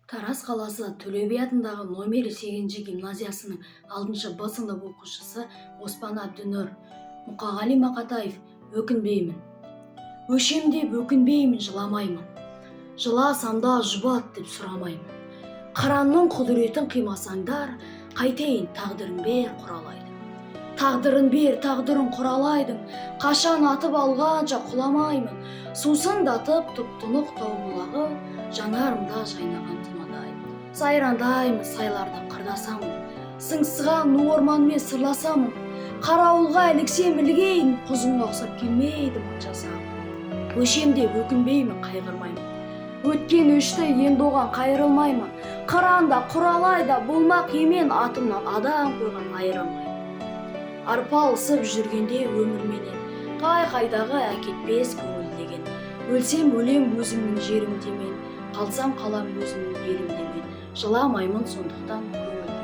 Тараз қаласы Төле би атындағы номер 8 гимназиясының 6 Б сынып оқушысы Оспан Әбдінұр. Мұқағали Мақатаев. Өкінбеймін. Өшем деп өкінбеймін, жыламаймын. Жыласам да жұбат деп сұрамаймын. Қыранның құдіретін қимасаңдар, қайтейін тағдырын бер құралайды. Тағдырын бер, тағдырын құралайдың, қашан атып алғанша құламаймын. Сусыңдатып тұп-тұнық тау бұлағы, жанарымда жайнаған тұмадай. Сайрандаймын, сайларда қырдасамын, сыңсыған ну орманмен сырласамын. Қарауылға іліксем ілгейін, құзыңа ұқсап келмейді жасам. Өшем деп өкінбеймін, қайғырмаймын. Өткен өшті, енді оған қайырылмаймын. Қыранда, құралайда болмақ емен, атымнан адам қойған айырылмаймын. Арпалысып жүргенде өмірменен, қай-қайдағы әкетпес көңіл деген. Өлсем өлем өзімнің жерімде мен, қалсам қалам өзімнің елімде мен. Жыламаймын сондықтан көңіл.